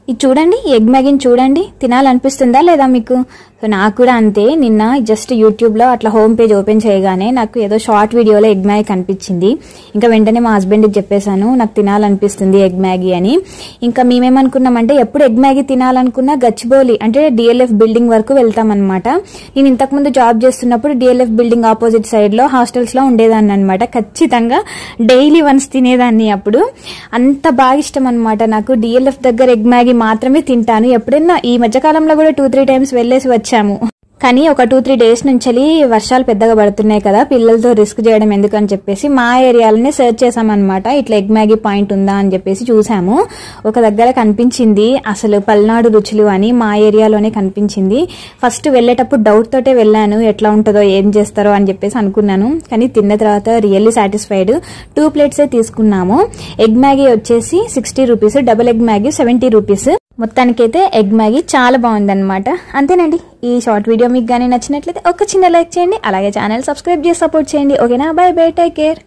ఇది చూడండి, ఎగ్ మ్యాగీని చూడండి, తినాలనిపిస్తుందా లేదా మీకు? సో నాకు కూడా అంతే. నిన్న జస్ట్ యూట్యూబ్లో అట్లా హోమ్ పేజ్ ఓపెన్ చేయగానే నాకు ఏదో షార్ట్ వీడియోలో ఎగ్ మ్యాగీ కనిపించింది. ఇంకా వెంటనే మా హస్బెండ్కి చెప్పేశాను నాకు తినాలనిపిస్తుంది ఎగ్ మ్యాగీ అని. ఇంకా మేమేమనుకున్నామంటే ఎప్పుడు ఎగ్ మ్యాగీ తినాలనుకున్నా గచ్చిబౌలి అంటే డిఎల్ఎఫ్ బిల్డింగ్ వరకు వెళ్తామన్నమాట. నేను ఇంతకుముందు జాబ్ చేస్తున్నప్పుడు డిఎల్ఎఫ్ బిల్డింగ్ ఆపోజిట్ సైడ్లో హాస్టల్స్లో ఉండేదాన్ని అనమాట. ఖచ్చితంగా డైలీ వన్స్ తినేదాన్ని. అప్పుడు అంత బాగా ఇష్టం అనమాట నాకు. డిఎల్ఎఫ్ దగ్గర ఎగ్ మ్యాగీ మాత్రమే తింటాను. ఎప్పుడైనా ఈ మధ్యకాలంలో కూడా 2-3 టైమ్స్ వెళ్లేసి వచ్చాము. కానీ ఒక 2-3 డేస్ నుంచి వర్షాలు పెద్దగా పడుతున్నాయి కదా, పిల్లలతో రిస్క్ చేయడం ఎందుకని చెప్పేసి మా ఏరియాలోనే సెర్చ్ చేసామన్నమాట. ఇట్లా ఎగ్ మ్యాగీ పాయింట్ ఉందా అని చెప్పేసి చూసాము. ఒక దగ్గర కనిపించింది, అసలు పల్నాడు రుచులు అని మా ఏరియాలోనే కనిపించింది. ఫస్ట్ వెళ్ళేటప్పుడు డౌట్ తోటే వెళ్ళాను, ఎట్లా ఉంటుందో ఏం చేస్తారో అని చెప్పేసి అనుకున్నాను. కానీ తిన్న తర్వాత రియల్లీ సాటిస్ఫైడ్. 2 ప్లేట్సే తీసుకున్నాము. ఎగ్ మ్యాగీ వచ్చేసి 60 rupees, double egg Maggi 70 rupees. మొత్తానికైతే ఎగ్ మ్యాగీ చాలా బాగుందన్నమాట. అంతేనండి. ఈ షార్ట్ వీడియో మీకు కానీ నచ్చినట్లయితే ఒక చిన్న లైక్ చేయండి, అలాగే ఛానల్ సబ్స్క్రైబ్ చేసి సపోర్ట్ చేయండి. ఓకేనా? By by, take care.